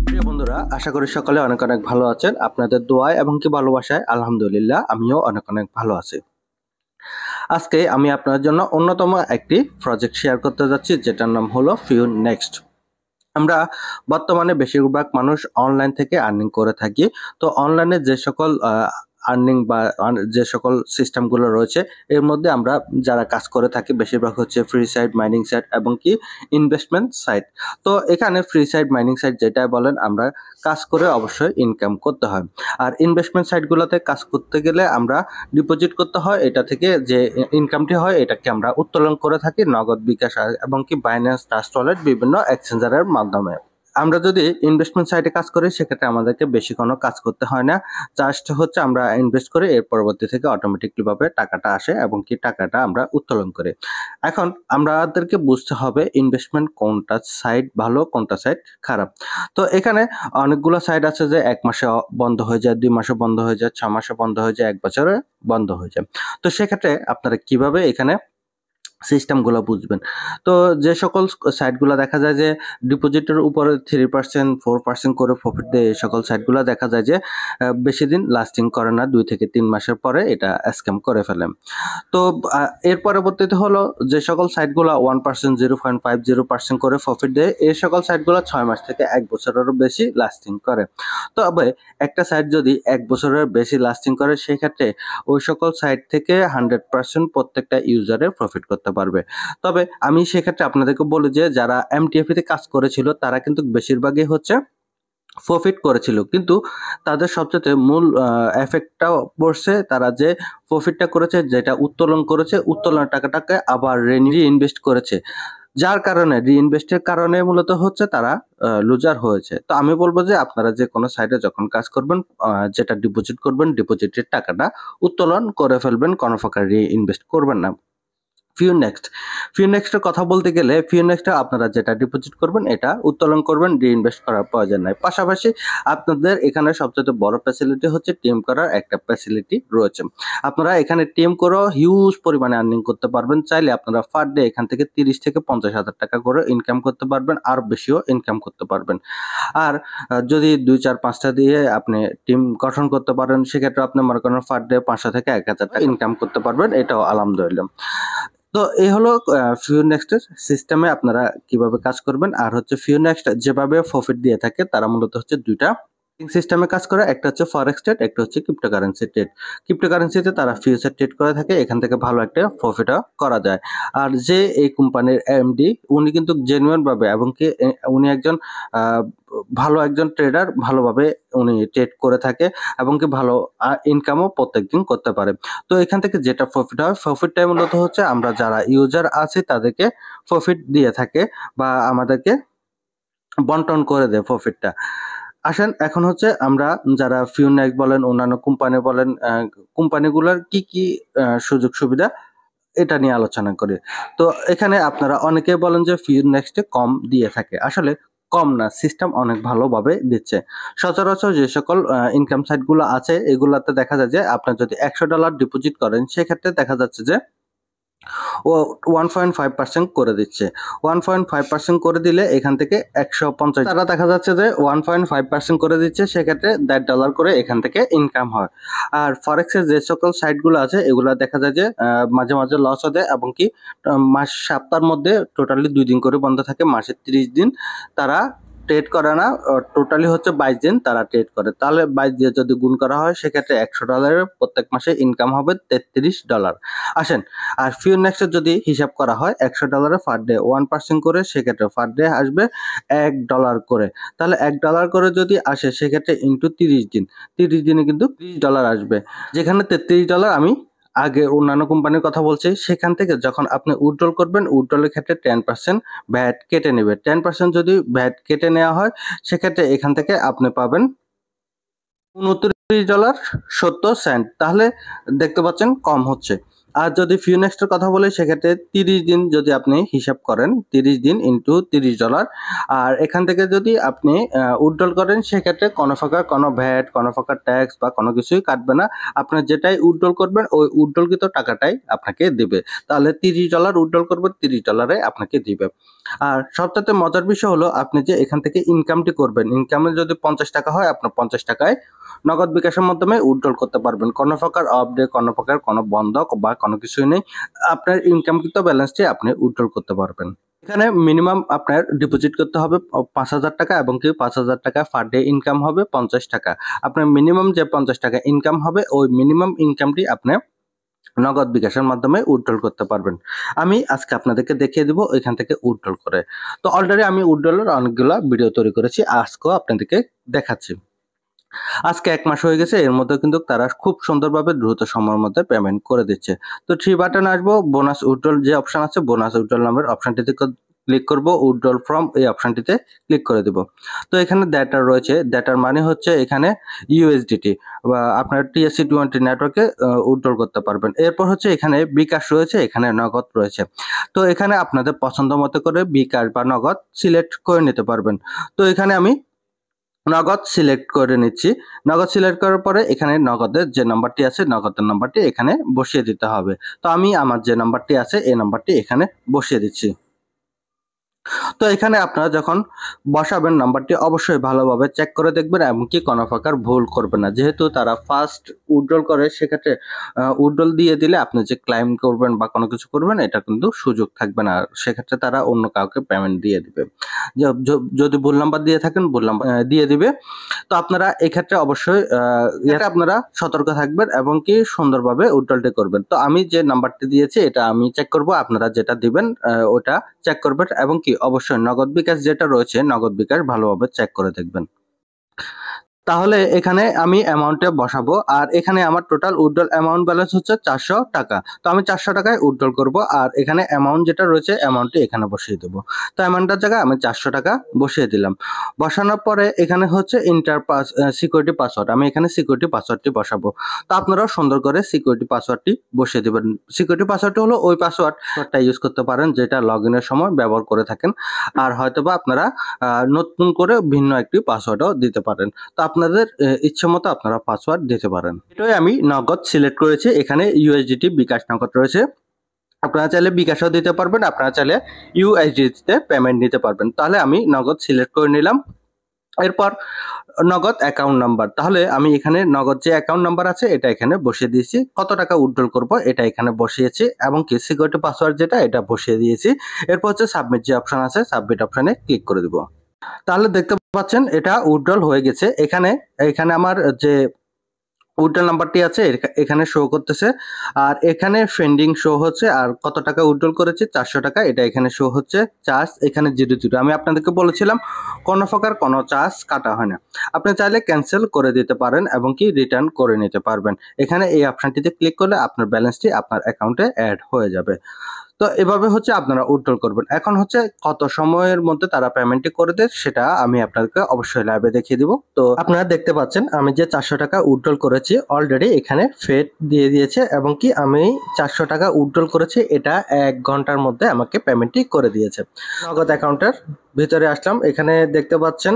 প্রিয় বন্ধুরা, আশা করি সকলে অনেক অনেক ভালো আছেন। আপনাদের দোয়ায় এবং কি ভালোবাসায় আলহামদুলিল্লাহ আমিও অনেক অনেক ভালো আছি। আজকে আমি আপনার জন্য অন্যতম একটি প্রজেক্ট শেয়ার করতে যাচ্ছি, যেটার নাম হলো ফিউ নেক্সট। আমরা বর্তমানে বেশিরভাগ মানুষ অনলাইন থেকে আর্নিং করে থাকি। তো অনলাইনে যে সকল আর্নিং বা যে সকল সিস্টেমগুলো রয়েছে, এর মধ্যে আমরা যারা কাজ করে থাকি বেশিরভাগ হচ্ছে ফ্রি সাইট, মাইনিং সাইট এবং কি ইনভেস্টমেন্ট সাইট। তো এখানে ফ্রি সাইট, মাইনিং সাইট যেটাই বলেন, আমরা কাজ করে অবশ্যই ইনকাম করতে হয়। আর ইনভেস্টমেন্ট সাইটগুলোতে কাজ করতে গেলে আমরা ডিপোজিট করতে হয়। এটা থেকে যে ইনকামটি হয় এটাকে আমরা উত্তোলন করে থাকি নগদ, বিকাশ এবং কি বাইন্যান্স, ট্রাস্ট ওয়ালেট, বিভিন্ন এক্সচেঞ্জারের মাধ্যমে। আমরা যদি ইনভেস্টমেন্ট সাইটে কাজ করি সেক্ষেত্রে আমাদেরকে বেশি কোনো কাজ করতে হয় না। জাস্ট হচ্ছে আমরা ইনভেস্ট করে এর পরবর্তী থেকে অটোমেটিকলি ভাবে টাকাটা আসে এবং কি টাকাটা আমরা উত্তোলন করি। এখন আমাদেরকে বুঝতে হবে ইনভেস্টমেন্ট কোনটা সাইট ভালো, কোনটা সাইট খারাপ। তো এখানে অনেকগুলো সাইট আছে যে 1 মাসে বন্ধ হয়ে যায়, 2 মাসে বন্ধ হয়ে যায়, 6 মাসে বন্ধ হয়ে যায়, 1 বছরে বন্ধ হয়ে যায়। তো সেক্ষেত্রে আপনারা কিভাবে এখানে সিস্টেমগুলো বুঝবেন? তো যে সকল সাইটগুলো দেখা যায় যে ডিপোজিটের উপরে 3%, 4% করে প্রফিট দেয়, এই সকল সাইটগুলো দেখা যায় যে বেশি দিন লাস্টিং করে না, 2 থেকে 3 মাসের পরে এটা স্ক্যাম করে ফেলে। তো এর পরবর্তীতে হলো যে সকল সাইটগুলো 1%, 0.50% করে প্রফিট দেয়, এই সকল সাইটগুলো 6 মাস থেকে 1 বছরেরও বেশি লাস্টিং করে। তবে একটা সাইট যদি 1 বছরের বেশি লাস্টিং করে সেক্ষেত্রে ওই সকল সাইট থেকে 100% প্রত্যেকটা ইউজারে প্রফিট করতে পারবে। তবে আমি সেক্ষেত্রে আপনাদেরকে বলি যে যারা এমটিএফ তে কাজ করেছিল তারা কিন্তু বেশিরভাগই হচ্ছে প্রফিট করেছিল, কিন্তু তাদের সবচেয়ে মূল এফেক্টটা পড়ছে তারা যে প্রফিটটা করেছে, যেটা উত্তোলন করেছে, উত্তোলনের টাকাটাকে আবার রিইনভেস্ট করেছে, যার কারণে রিইনভেস্টের কারণে মূলত হচ্ছে তারা লুজার হয়েছে। তো আমি বলবো যে আপনারা যে কোনো সাইটে যখন কাজ করবেন, যেটা ডিপোজিট করবেন, ডিপোজিটের টাকাটা উত্তোলন করে ফেলবেন, কোনো প্রকার রিইনভেস্ট করবেন না। ফিউনেক্সটের কথা বলতে গেলে ফিউনেক্সটে আপনারা যেটা ডিপোজিট করবেন এটা উত্তোলন করবেন, রিইনভেস্ট করার প্রয়োজন নাই। পাশাপাশি আপনাদের এখানে সবচেয়ে বড় ফ্যাসিলিটি হচ্ছে টিম করার একটা ফ্যাসিলিটি রয়েছে। আপনারা এখানে টিম করেও হিউজ পরিমাণে আর্নিং করতে পারবেন। চাইলে আপনারা পার ডে এখান থেকে 30 থেকে 50,000 টাকা করে ইনকাম করতে পারবেন, আর বেশিও ইনকাম করতে পারবেন। আর যদি 2, 4, 5টা দিয়ে আপনি টিম গঠন করতে পারেন সেক্ষেত্রে আপনি মনে করেন পার ডে 500 থেকে 1,000 টাকা ইনকাম করতে পারবেন, এটাও আলহামদুলিল্লাহ। তো এই হলো ফিউনেক্সটের সিস্টেমে আপনারা কিভাবে কাজ করবেন। আর হচ্ছে ফিউনেক্সট যেভাবে প্রফিট দিয়ে থাকে তারা মূলত হচ্ছে 2টা সিস্টেমে কাজ করে। একটা হচ্ছে ফরেক্স ট্রেড, একটা হচ্ছে ক্রিপ্টোকারেন্সি ট্রেড। ক্রিপ্টোকারেন্সিতে তারা ফিউচার ট্রেড করে থাকে, এখান থেকে ভালো একটা প্রফিটও করা যায়। আর যে এই কোম্পানির এমডি, উনি কিন্তু জেনুইন ভাবে এবং কি উনি একজন ভালো একজন ট্রেডার, ভালোভাবে উনি ট্রেড করে থাকে এবং কি ভালো ইনকামও প্রত্যেকদিন করতে পারে। তো এখান থেকে যেটা প্রফিট হয়, প্রফিটটাই মূলত হচ্ছে আমরা যারা ইউজার আছি তাদেরকে প্রফিট দিয়ে থাকে বা আমাদেরকে বন্টন করে দেয় প্রফিটটা। আসেন এখন হচ্ছে আমরা যারা ফিউনেক্স বলেন, অন্যান্য কোম্পানি বলেন, কোম্পানিগুলোর কি কি সুযোগ সুবিধা এটা নিয়ে আলোচনা করি। তো এখানে আপনারা অনেকেই বলেন যে ফিউনেক্সটে কম দিয়ে থাকে। আসলে কম না, সিস্টেম অনেক ভালোভাবে দিচ্ছে। সচরাচর যে সকল ইনকাম সাইটগুলো আছে এগুলাতে দেখা যায় যে আপনার যদি $100 ডিপোজিট করেন সেক্ষেত্রে দেখা যাচ্ছে যে ও 1.5% করে দিচ্ছে। 1.5% করে দিলে এখান থেকে 150, তারা দেখা যাচ্ছে যে 1.5% করে দিচ্ছে, সেক্ষেত্রে $1.5 করে এখান থেকে ইনকাম হয়। আর ফরেক্সের যে সকল সাইটগুলো আছে এগুলো দেখা যায় যে মাঝে মাঝে লসও দেয় এবং কি সপ্তাহের মধ্যে টোটালি 2 দিন করে বন্ধ থাকে, মাসে 30 দিন তারা ট্রেড করে না। টোটালি হচ্ছে 22 দিন তারা ট্রেড করে। তাহলে 22 দিয়ে যদি গুণ করা হয় সেক্ষেত্রে $100 প্রত্যেক মাসে ইনকাম হবে $33। আসেন, আর ফিউনেক্সের যদি হিসাব করা হয় $100 পার ডে 1% করে, সেক্ষেত্রে পার ডে আসবে $1 করে। তাহলে $1 করে যদি আসে সেক্ষেত্রে ইন্টু 30 দিন, 30 দিনে কিন্তু $30 আসবে। যেখানে $33 আমি আগে অন্যান্য কোম্পানির কথা বলছি, সেখান থেকে যখন আপনি উইথড্রল করবেন, উইথড্রলের ক্ষেত্রে 10% ভ্যাট কেটে নেবে। 10% যদি ভ্যাট কেটে নেওয়া হয় সেক্ষেত্রে এখান থেকে আপনি পাবেন $29.70। তাহলে দেখতে পাচ্ছেন কম হচ্ছে। আর যদি ফিউনেক্সটের কথা বলি সেক্ষেত্রে 30 দিন যদি আপনি হিসাব করেন, 30 দিন ইন্টু $30, আর এখান থেকে যদি আপনি উইথড্রল করেন সেক্ষেত্রে কোনো প্রকার কোনো ভ্যাট, কোনো প্রকার ট্যাক্স বা কোনো কিছুই কাটবে না। আপনার যেটাই উইথড্রল করবেন ওই উইথড্রলকৃত টাকাটাই আপনাকে দিবে। তাহলে $30 উইথড্রল করবেন, $30 আপনাকে দিবে। আর সবচাইতে মজার বিষয় হলো আপনি যে এখান থেকে ইনকামটি করবেন, ইনকামে যদি $50 হয় আপনার 50 টাকায় নগদ বিকাশের মাধ্যমে উইথড্রল করতে পারবেন। কোনো প্রকার অফডে, কোনো প্রকার কোনো বন্ধক বা কোনো কিছুই নেই। আপনার ইনকামকৃত ব্যালেন্সটি আপনি উইথড্রল করতে পারবেন। এখানে মিনিমাম আপনার ডিপোজিট করতে হবে ৳৫,০০০ এবং কি ৳৫,০০০ পার ডে ইনকাম হবে ৳50। আপনার মিনিমাম যে ৳50 ইনকাম হবে ওই মিনিমাম ইনকামটি আপনি নগদ বিকাশের মাধ্যমে উইথড্রল করতে পারবেন। আমি আজকে আপনাদেরকে দেখিয়ে দিব এখান থেকে উইথড্রল করে। তো অলরেডি আমি উইথড্রলের অনেকগুলা ভিডিও তৈরি করেছি, আজকেও আপনাদেরকে দেখাচ্ছি। আজকে ১ মাস হয়ে গেছে, এর মধ্যে কিন্তু তারা খুব সুন্দরভাবে দ্রুত সময়ের মধ্যে পেমেন্ট করে দিচ্ছে। তো 3 বাটনে আসবো, বোনাস উইথড্রল যে অপশন আছে, বোনাস উইথড্রল নামের অপশনটিতে ক্লিক করব, উইথড্রল ফ্রম এই অপশনটিতে ক্লিক করে দিব। তো এখানে ডেটা রয়েছে, ডেটার মানে হচ্ছে এখানে ইউএসডিটি বা আপনার TSC20 নেটওয়ার্কে উইথড্রল করতে পারবেন। এরপর হচ্ছে এখানে বিকাশ রয়েছে, এখানে নগদ রয়েছে। তো এখানে আপনাদের পছন্দ মতো করে বিকাশ বা নগদ সিলেক্ট করে নিতে পারবেন। তো এখানে আমি নগদ সিলেক্ট করে নিচ্ছি। নগদ সিলেক্ট করার পরে এখানে নগদের যে নাম্বারটি আছে, নগদের নাম্বারটি এখানে বসিয়ে দিতে হবে। তো আমি আমার যে নাম্বারটি আছে এই নাম্বারটি এখানে বসিয়ে দিচ্ছি। তো এখানে আপনারা যখন বসাবেন নাম্বারটি অবশ্যই ভালোভাবে চেক করে দেখবেন এবং কি কোনো প্রকার ভুল করবেন না। যেহেতু তারা ফার্স্ট উইথড্রল করে সেক্ষেত্রে উইথড্রল দিয়ে দিলে আপনি যে ক্লাইম করবেন বা কোনো কিছু করবেন এটা কিন্তু সুযোগ থাকবে না। সেক্ষেত্রে তারা অন্য কাউকে পেমেন্ট দিয়ে দিবে। যদি ভুল নাম্বার দিয়ে থাকেন ভুল নাম্বার দিয়ে দিবে। তো আপনারা এক্ষেত্রে অবশ্যই এটা আপনারা সতর্ক থাকবেন এবং কি সুন্দরভাবে উইথড্রলটি করবেন। তো আমি যে নাম্বারটি দিয়েছি এটা আমি চেক করব, আপনারা যেটা দিবেন ওটা চেক করবেন এবং কি অবশ্যই নগদ বিকাশ যেটা রয়েছে নগদ বিকাশ ভালোভাবে চেক করে দেখবেন। তাহলে এখানে আমি অ্যামাউন্টে বসাবো আর এখানে আমার টোটাল উইথড্রল অ্যামাউন্ট ব্যালেন্স হচ্ছে ৳400। তো আমি ৳400 উইথড্রল করব আর এখানে অ্যামাউন্ট যেটা রয়েছে অ্যামাউন্টটি এখানে বসিয়ে দেব। তো অ্যামাউন্টের জায়গায় আমি ৳400 বসিয়ে দিলাম। বসানোর পরে এখানে হচ্ছে সিকিউরিটি পাসওয়ার্ড। আমি এখানে সিকিউরিটি পাসওয়ার্ডটি বসাবো। তো আপনারাও সুন্দর করে সিকিউরিটি পাসওয়ার্ডটি বসিয়ে দিবেন। সিকিউরিটি পাসওয়ার্ডটি হলো ওই পাসওয়ার্ডটা ইউজ করতে পারেন যেটা লগইনের সময় ব্যবহার করে থাকেন। আর হয়তোবা আপনারা নতুন করে ভিন্ন একটি পাসওয়ার্ডও দিতে পারেন। তো আপনাদের ইচ্ছেমতো আপনারা পাসওয়ার্ড দিতে পারেন। এটাই আমি নগদ সিলেক্ট করেছি। এখানে USDT বিকাশ নগদ রয়েছে। আপনারা চাইলে বিকাশও দিতে পারবেন, আপনারা চাইলে USDT তে পেমেন্ট নিতে পারবেন। তাহলে আমি নগদ সিলেক্ট করে নিলাম। এরপর নগদ অ্যাকাউন্ট নাম্বার। তাহলে আমি এখানে নগদ যে অ্যাকাউন্ট নাম্বার আছে এটা এখানে বসিয়ে দিয়েছি। কত টাকা উইথড্রল করব এটা এখানে বসিয়েছি এবং কি সিকিউরিটি পাসওয়ার্ড যেটা এটা বসিয়ে দিয়েছি। এরপর হচ্ছে সাবমিট যে অপশন আছে সাবমিট অপশনে ক্লিক করে দিব। তাহলে দেখতে পাচ্ছেন এটা উইথড্রল হয়ে গেছে। এখানে আমার যে উইথড্রল নাম্বারটি আছে এখানে শো করতেছে আর এখানে পেন্ডিং শো হচ্ছে আর কত টাকা উইথড্রল করেছি ৳400 এটা এখানে শো হচ্ছে। চার্জ এখানে 00। আমি আপনাদেরকে বলেছিলাম কোনো প্রকার কোনো চার্জ কাটা হয় না। আপনি চাইলে ক্যান্সেল করে দিতে পারেন এবং কি রিটার্ন করে নিতে পারবেন। এখানে এই অপশনটিতে ক্লিক করলে আপনার ব্যালেন্সটি আপনার অ্যাকাউন্টে অ্যাড হয়ে যাবে। তো এভাবে হচ্ছে আপনারা উইথড্রল করবেন। এখন হচ্ছে কত সময়ের মধ্যে তারা পেমেন্টটি করে দেয় সেটা আমি আপনাদেরকে অবশ্যই লাইভে দেখিয়ে দিব। তো আপনারা দেখতে পাচ্ছেন আমি যে ৳400 উইথড্রল করেছি অলরেডি এখানে ফেড দিয়ে দিয়েছে এবং কি আমি ৳400 উইথড্রল করেছি এটা ১ ঘন্টার মধ্যে আমাকে পেমেন্টটি করে দিয়েছে। নগদ অ্যাকাউন্টের ভিতরে আসলাম, এখানে দেখতে পাচ্ছেন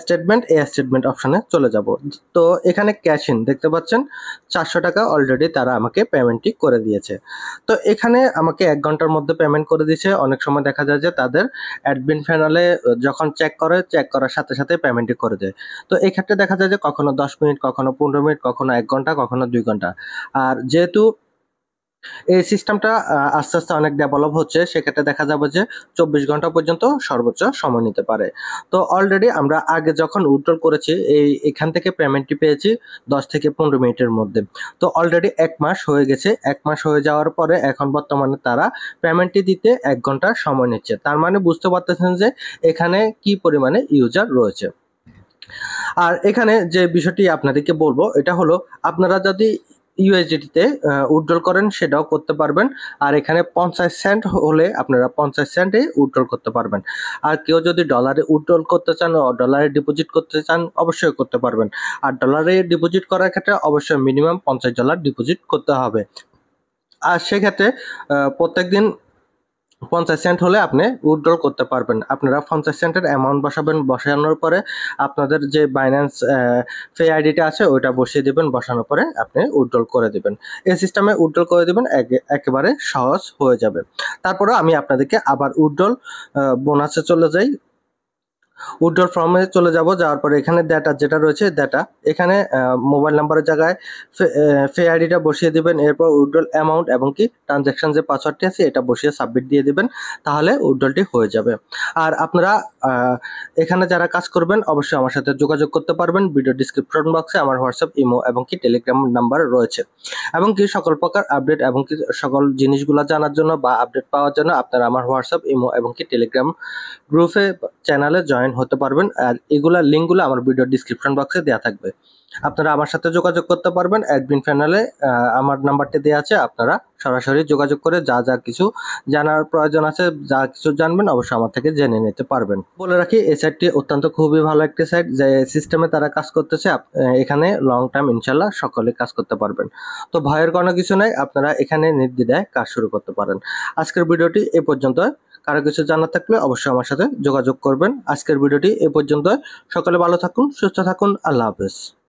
স্টেটমেন্ট, এই স্টেটমেন্ট অপশনে চলে যাব। তো এখানে ক্যাশ ইন দেখতে পাচ্ছেন ৳400 অলরেডি তারা আমাকে পেমেন্টটি করে দিয়েছে। তো এখানে আমাকে ১ ঘন্টার মধ্যে পেমেন্ট করে দিয়েছে। অনেক সময় দেখা যায় যে তাদের অ্যাডমিন প্যানেলে যখন চেক করার সাথে সাথে পেমেন্টটি করে দেয়। তো এক্ষেত্রে দেখা যায় যে কখনো ১০ মিনিট, কখনো ১৫ মিনিট, কখনো ১ ঘন্টা, কখনো ২ ঘন্টা। আর যেহেতু এই সিস্টেমটা আস্তে, আস্তে অনেক ডেভেলপ হচ্ছে সেক্ষেত্রে দেখা যাবে যে ২৪ ঘন্টা পর্যন্ত সর্বোচ্চ সময় নিতে পারে। তো অলরেডি আমরা আগে যখন উইথড্রল করেছি এখান থেকে পেমেন্টটি পেয়েছি ১০ থেকে ১৫ মিনিটের মধ্যে। তো অলরেডি ১ মাস হয়ে গেছে। ১ মাস হয়ে যাওয়ার পরে এখন বর্তমানে তারা পেমেন্টটি দিতে ১ ঘন্টা সময় নিচ্ছে। তার মানে বুঝতে পারতেছেন যে এখানে কি পরিমাণে ইউজার রয়েছে। আর এখানে যে বিষয়টি আপনাদেরকে বলবো এটা হলো আপনারা যদি ইউএসডিটি উইথড্রল করেন সেটাও করতে পারবেন। আর এখানে ৫০ সেন্ট হলে আপনারা ৫০ সেন্টে উইথড্রল করতে পারবেন। আর কেউ যদি ডলারে উইথড্রল করতে চান ও ডলারে ডিপোজিট করতে চান অবশ্যই করতে পারবেন। আর ডলারে ডিপোজিট করার ক্ষেত্রে অবশ্যই মিনিমাম $50 ডিপোজিট করতে হবে। আর সেক্ষেত্রে প্রত্যেকদিন 50 সেন্ট হলে আপনি উইথড্রল করতে পারবেন। আপনারা 50 সেন্টের অ্যামাউন্ট বসাবেন, বসানোর পরে আপনাদের যে বাইন্যান্স পে আইডিটা আছে ওইটা বসিয়ে দিবেন, বসানোর পরে আপনি উইথড্রল করে দিবেন। এই সিস্টেমে উইথড্রল করে দিবেন, একেবারে সহজ হয়ে যাবে। তারপরেও আমি আপনাদেরকে আবার উইথড্রল বোনাসে চলে যাই। উইথড্রল ফর্মে চলে যাব, যাওয়ার পরে এখানে ডাটা যেটা রয়েছে ডাটা, এখানে মোবাইল নাম্বারের জায়গায় পে আইডিটা বসিয়ে দিবেন, এরপর উইথড্রল অ্যামাউন্ট এবং কি ট্রানজ্যাকশন যে পাসওয়ার্ডটি আছে এটা বসিয়ে সাবমিট দিয়ে দিবেন, তাহলে উইথড্রলটি হয়ে যাবে। আর আপনারা এখানে যারা কাজ করবেন অবশ্যই আমার সাথে যোগাযোগ করতে পারবেন। ভিডিও ডিসক্রিপশন বক্সে আমার হোয়াটসঅ্যাপ, ইমো এবং কি টেলিগ্রাম নাম্বার রয়েছে, এবং কি সকল প্রকার আপডেট এবং কি সকল জিনিসগুলো জানার জন্য বা আপডেট পাওয়ার জন্য আপনারা আমার হোয়াটসঅ্যাপ, ইমো এবং কি টেলিগ্রাম গ্রুপে চ্যানেলে জয়েন হতে পারবেন। আর এগুলা লিঙ্কগুলো আমার ভিডিও ডিসক্রিপশন বক্সে দেওয়া থাকবে, আপনারা আমার সাথে যোগাযোগ করতে পারবেন। অ্যাডমিন প্যানেলে আমার নাম্বারটি দেওয়া আছে, আপনারা সরাসরি যোগাযোগ করে যা যা কিছু জানার প্রয়োজন আছে, যা কিছু জানবেন অবশ্যই আমার থেকে জেনে নিতে পারবেন। বলে রাখি এই সাইটটি অত্যন্ত খুবই ভালো একটি সাইট, যে সিস্টেমে তারা কাজ করতেছে, এখানে লং টাইম ইনশাল্লাহ সকলে কাজ করতে পারবেন। তো ভয়ের কোনো কিছু নাই, আপনারা এখানে নির্দ্বিধায় কাজ শুরু করতে পারেন। আজকের ভিডিওটি এ পর্যন্ত। কারো কিছু জানার থাকলে অবশ্যই আমার সাথে যোগাযোগ করবেন। আজকের ভিডিওটি এ পর্যন্ত। সকলে ভালো থাকুন, সুস্থ থাকুন, আল্লাহ হাফেজ।